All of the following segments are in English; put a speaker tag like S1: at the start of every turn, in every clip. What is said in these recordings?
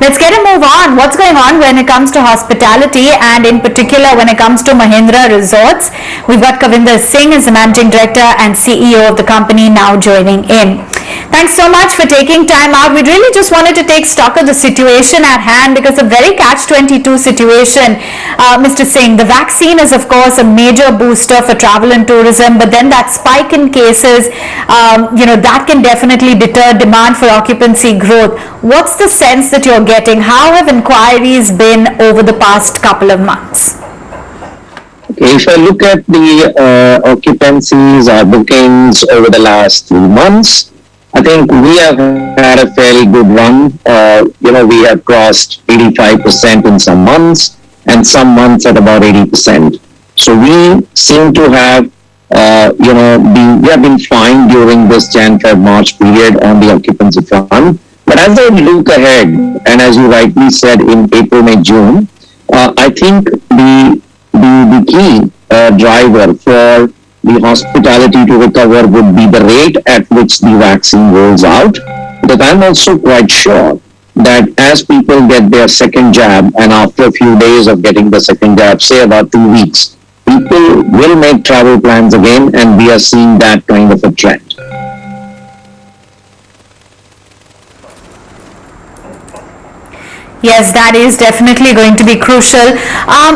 S1: Let's get a move on. What's going on when it comes to hospitality, and in particular when it comes to Mahindra Resorts? We've got Kavinder Singh as the Managing Director and CEO of the company now joining in. Thanks so much for taking time out. We really just wanted to take stock of the situation at hand because a very catch-22 situation, Mr. Singh. The vaccine is of course a major booster for travel and tourism, but then that spike in cases, that can definitely deter demand for occupancy growth. What's the sense that you're getting? How have inquiries been over the past couple of months?
S2: Okay, if I look at the occupancies or bookings over the last 3 months, I think we have had a fairly good run. We have crossed 85% in some months and some months at about 80%. So we seem to have, we have been fine during this Jan-Feb-March period on the occupancy front. But as I look ahead, and as you rightly said, in April, May, June, I think the key driver for the hospitality to recover would be the rate at which the vaccine rolls out. But I'm also quite sure that as people get their second jab, and after a few days of getting the second jab, say about 2 weeks, people will make travel plans again, and we are seeing that kind of a trend.
S1: Yes, that is definitely going to be crucial.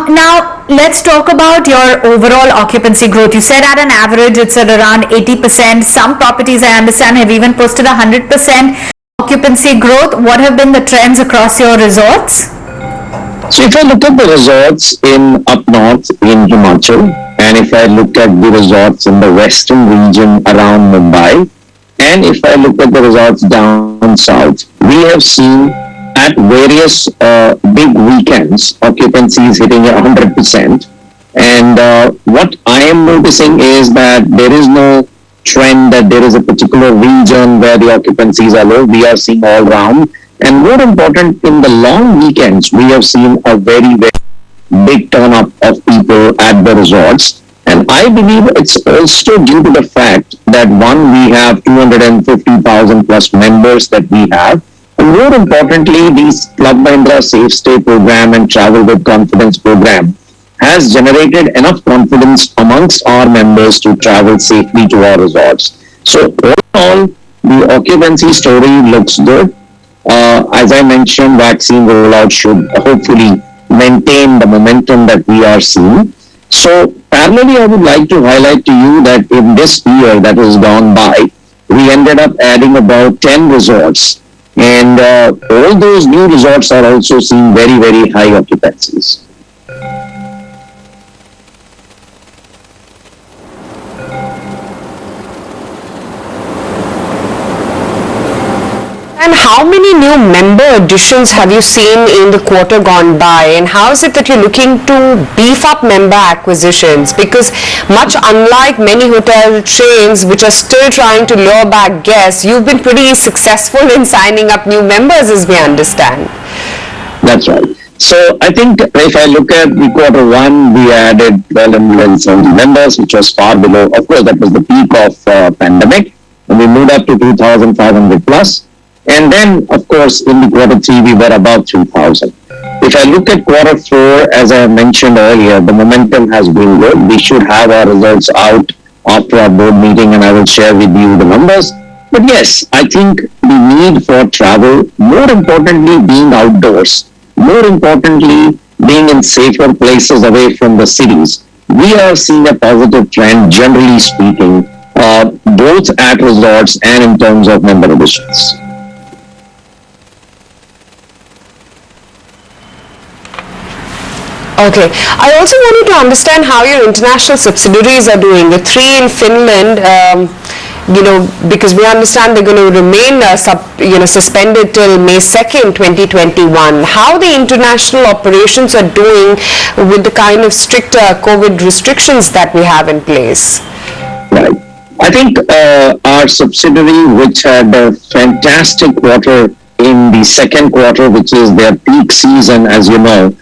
S1: Now, let's talk about your overall occupancy growth. You said at an average it's at around 80%. Some properties, I understand, have even posted 100% occupancy growth. What have been the trends across your resorts?
S2: So if I look at the resorts in up north in Himachal, and if I look at the resorts in the western region around Mumbai, and if I look at the resorts down south, we have seen at various big weekends, occupancy is hitting 100%. And what I am noticing is that there is no trend that there is a particular region where the occupancies are low. We are seeing all round. And more important, in the long weekends, we have seen a very, very big turn up of people at the resorts. And I believe it's also due to the fact that one, we have 250,000 plus members that we have. And more importantly, the Club Mahindra Safe Stay program and Travel with Confidence program has generated enough confidence amongst our members to travel safely to our resorts. So all in all, the occupancy story looks good. As I mentioned, vaccine rollout should hopefully maintain the momentum that we are seeing. So parallelly, I would like to highlight to you that in this year that has gone by, we ended up adding about 10 resorts. And all those new resorts are also seeing very, very high occupancies.
S3: And how many new member additions have you seen in the quarter gone by, and how is it that you're looking to beef up member acquisitions? Because much unlike many hotel chains which are still trying to lure back guests, you've been pretty successful in signing up new members, as we understand.
S2: That's right. So I think if I look at the quarter one, we added 1,270 members, which was far below. Of course, that was the peak of pandemic, and we moved up to 2,500 plus. And then, of course, in the quarter three, we were about 3,000. If I look at quarter four, as I mentioned earlier, the momentum has been good. We should have our results out after our board meeting, and I will share with you the numbers. But yes, I think the need for travel, more importantly, being outdoors, more importantly, being in safer places away from the cities, we are seeing a positive trend, generally speaking, both at resorts and in terms of member additions.
S3: Okay. I also wanted to understand how your international subsidiaries are doing. The three in Finland, because we understand they're going to remain suspended till May 2nd, 2021. How the international operations are doing with the kind of stricter COVID restrictions that we have in place?
S2: Right. I think our subsidiary, which had a fantastic quarter in the second quarter, which is their peak season, as you know,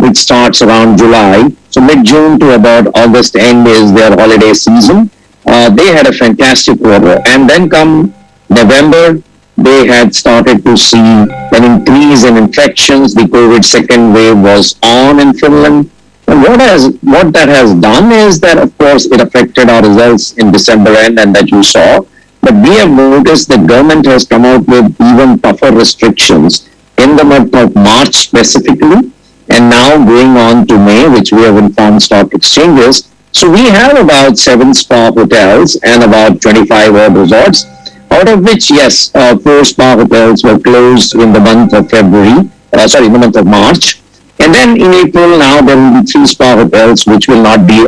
S2: which starts around July. So mid-June to about August end is their holiday season. They had a fantastic quarter. And then come November, they had started to see an increase in infections. The COVID second wave was on in Finland. And what that has done is that, of course, it affected our results in December end, and that you saw. But we have noticed the government has come out with even tougher restrictions in the month of March specifically, and now going on to May, which we have informed stock exchanges. So we have about 7 spa hotels and about 25 odd resorts, out of which, yes, 4 spa hotels were closed in the month of in the month of March. And then in April now there will be 3 spa hotels which will not be,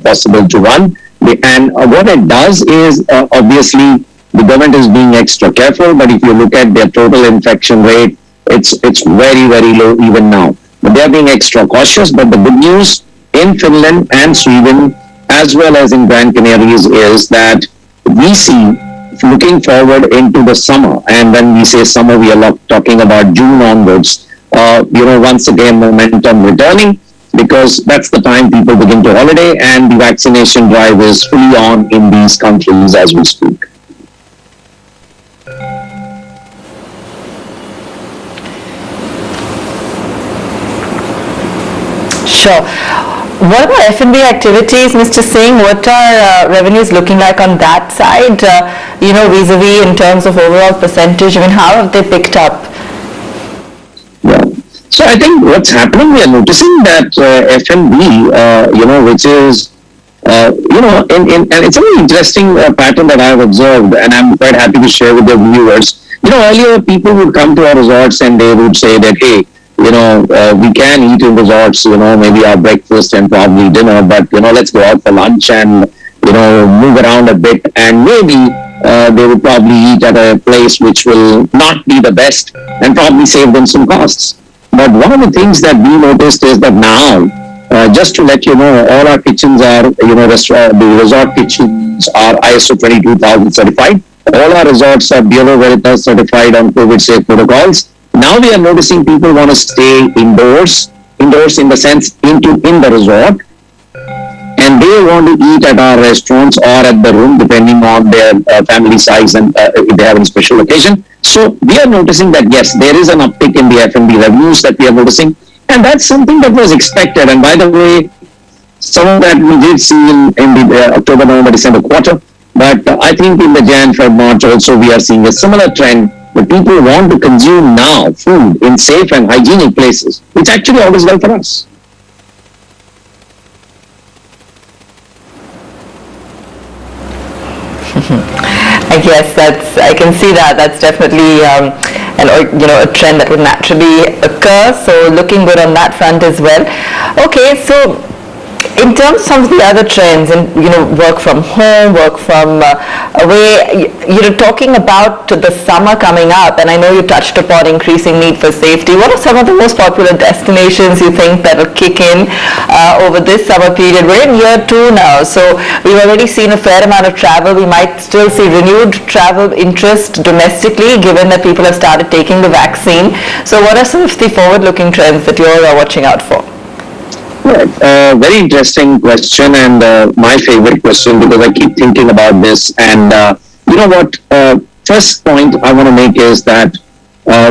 S2: possible to run. And what it does is, obviously, the government is being extra careful, but if you look at their total infection rate, it's very, very low even now. But they are being extra cautious. But the good news in Finland and Sweden, as well as in Grand Canaries, is that we see, looking forward into the summer, and when we say summer, we are talking about June onwards, once again, momentum returning, because that's the time people begin to holiday, and the vaccination drive is fully on in these countries as we speak.
S4: Sure. What about F&B activities, Mr. Singh? What are revenues looking like on that side, vis-a-vis in terms of overall percentage? I mean, how have they picked up?
S2: Yeah. So I think what's happening, we are noticing that F&B, which is, and it's a very interesting pattern that I have observed, and I'm quite happy to share with the viewers. Earlier people would come to our resorts and they would say that, hey, we can eat in resorts, maybe our breakfast and probably dinner, but, let's go out for lunch and, move around a bit, and maybe they would probably eat at a place which will not be the best and probably save them some costs. But one of the things that we noticed is that now, just to let you know, all our kitchens are, the resort kitchens are ISO 22000 certified. All our resorts are Bureau Veritas certified on COVID safe protocols. Now we are noticing people want to stay indoors in the sense in the resort, and they want to eat at our restaurants or at the room depending on their family size and if they have any special occasion. So we are noticing that yes, there is an uptick in the F&B revenues that we are noticing, and that's something that was expected. And by the way, some of that we did see in the October, November, December quarter, but I think in the Jan, Feb, March also we are seeing a similar trend. But people want to consume now food in safe and hygienic places, which actually always well for us.
S4: I guess I can see that. That's definitely a trend that would naturally occur. So looking good on that front as well. Okay, so in terms of some of the other trends and work from home, work from away, talking about the summer coming up, and I know you touched upon increasing need for safety. What are some of the most popular destinations you think that will kick in over this summer period? We're in year 2 now, so we've already seen a fair amount of travel. We might still see renewed travel interest domestically, given that people have started taking the vaccine. So what are some of the forward-looking trends that you're watching out for?
S2: Very interesting question, and my favorite question, because I keep thinking about this. And first point I want to make is that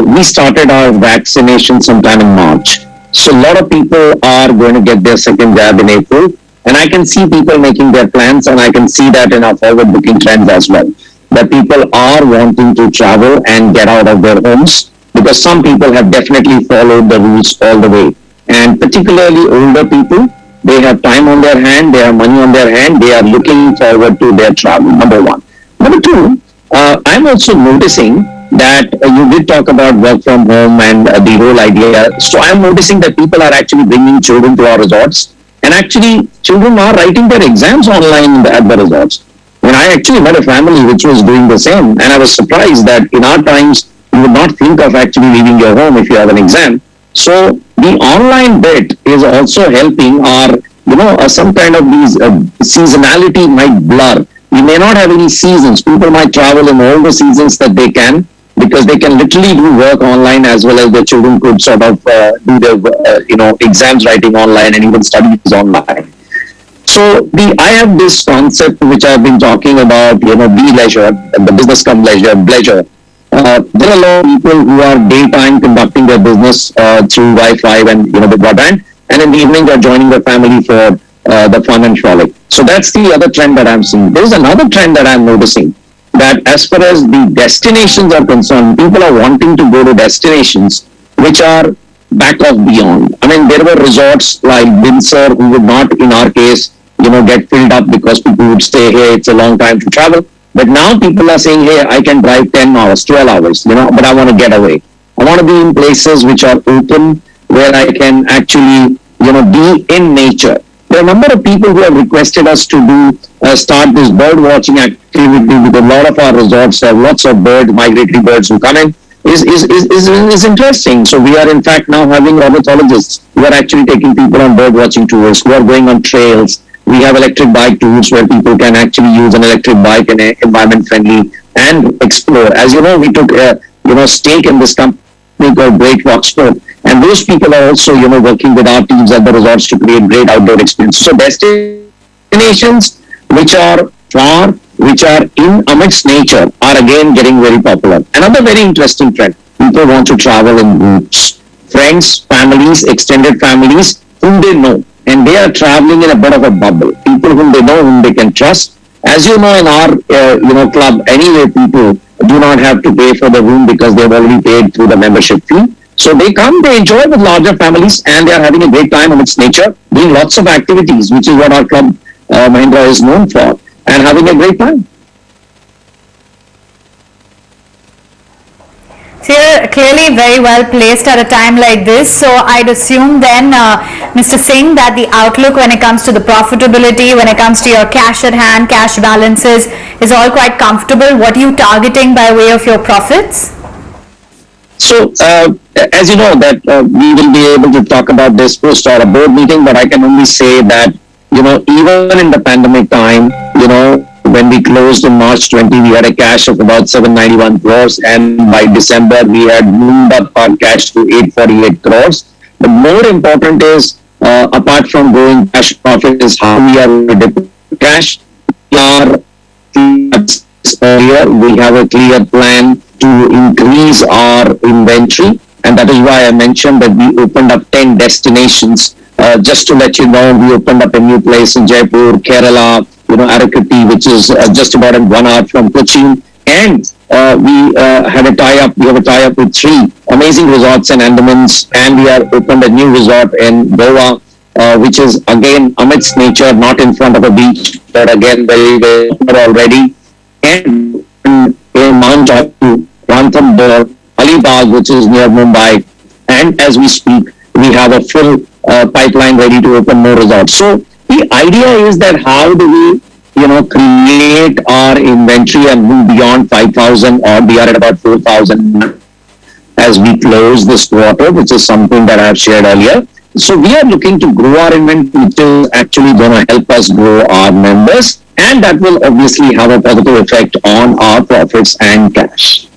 S2: we started our vaccination sometime in March. So a lot of people are going to get their second jab in April, and I can see people making their plans, and I can see that in our forward booking trends as well, that people are wanting to travel and get out of their homes, because some people have definitely followed the rules all the way. And particularly older people, they have time on their hand, they have money on their hand, they are looking forward to their travel, number one. Number two, I'm also noticing that you did talk about work from home and the whole idea. So I'm noticing that people are actually bringing children to our resorts, and actually children are writing their exams online at the resorts. When I actually met a family which was doing the same, and I was surprised that in our times, you would not think of actually leaving your home if you have an exam. So the online bit is also helping our, some kind of these seasonality might blur. We may not have any seasons. People might travel in all the seasons that they can, because they can literally do work online as well as their children could sort of do their, exams writing online and even studies online. So I have this concept which I've been talking about, be leisure, the business come leisure, There are a lot of people who are daytime conducting their business through Wi-Fi and the broadband, and in the evening they're joining their family for the fun and frolic. So that's the other trend that I'm seeing. There's another trend that I'm noticing, that as far as the destinations are concerned, people are wanting to go to destinations which are back of beyond. I mean, there were resorts like Windsor who would not, in our case, get filled up because people would stay here. It's a long time to travel. But now people are saying, hey, I can drive 10 hours, 12 hours, but I want to get away. I want to be in places which are open, where I can actually, be in nature. There are a number of people who have requested us to start this bird watching activity, because a lot of our resorts have lots of migratory birds who come in. Is interesting. So we are in fact now having ornithologists who are actually taking people on bird watching tours, who are going on trails. We have electric bike tours where people can actually use an electric bike in an environment friendly and explore. As you know, we took stake in this company called Great Rock Sport, and those people are also working with our teams at the resorts to create great outdoor experiences. So destinations which are far, which are in amidst nature, are again getting very popular. Another very interesting trend: people want to travel in groups, friends, families, extended families whom they know, and they are traveling in a bit of a bubble. People whom they know, whom they can trust. As you know, in our club, anyway, people do not have to pay for the room because they've already paid through the membership fee. So they come, they enjoy with larger families, and they are having a great time amidst nature, doing lots of activities, which is what our club Mahindra is known for, and having a great time.
S1: So you're clearly very well placed at a time like this. So I'd assume then, Mr. Singh, that the outlook when it comes to the profitability, when it comes to your cash at hand, cash balances, is all quite comfortable. What are you targeting by way of your profits?
S2: So, as you know, that we will be able to talk about this post our board meeting, but I can only say that, even in the pandemic time, when we closed in March 20, we had a cash of about 791 crores, and by December, we had moved up our cash to 848 crores. But more important is, apart from growing cash profit, is how we are deploying cash. We have a clear plan to increase our inventory, and that is why I mentioned that we opened up 10 destinations. Just to let you know, we opened up a new place in Jaipur, Kerala, Arakati, which is just about 1 hour from Cochin, and we have a tie-up with 3 amazing resorts in Andamans, and we have opened a new resort in Goa, which is again amidst nature, not in front of a beach, but again very well already. And in Mount Jaipur, Ranthambore, Alibag, which is near Mumbai, and as we speak, we have a full pipeline ready to open more resorts. So the idea is that how do we, create our inventory and move beyond 5,000, or we are at about 4,000 as we close this quarter, which is something that I have shared earlier. So we are looking to grow our inventory, which is actually going to help us grow our members, and that will obviously have a positive effect on our profits and cash.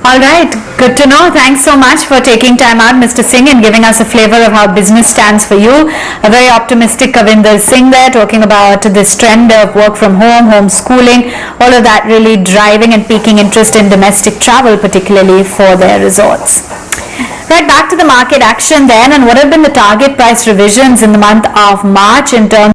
S1: All right, good to know. Thanks so much for taking time out, Mr. Singh, and giving us a flavor of how business stands for you. A very optimistic Kavinder Singh there, talking about this trend of work from home, homeschooling, all of that really driving and piquing interest in domestic travel, particularly for their resorts. Right, back to the market action then, and what have been the target price revisions in the month of March in terms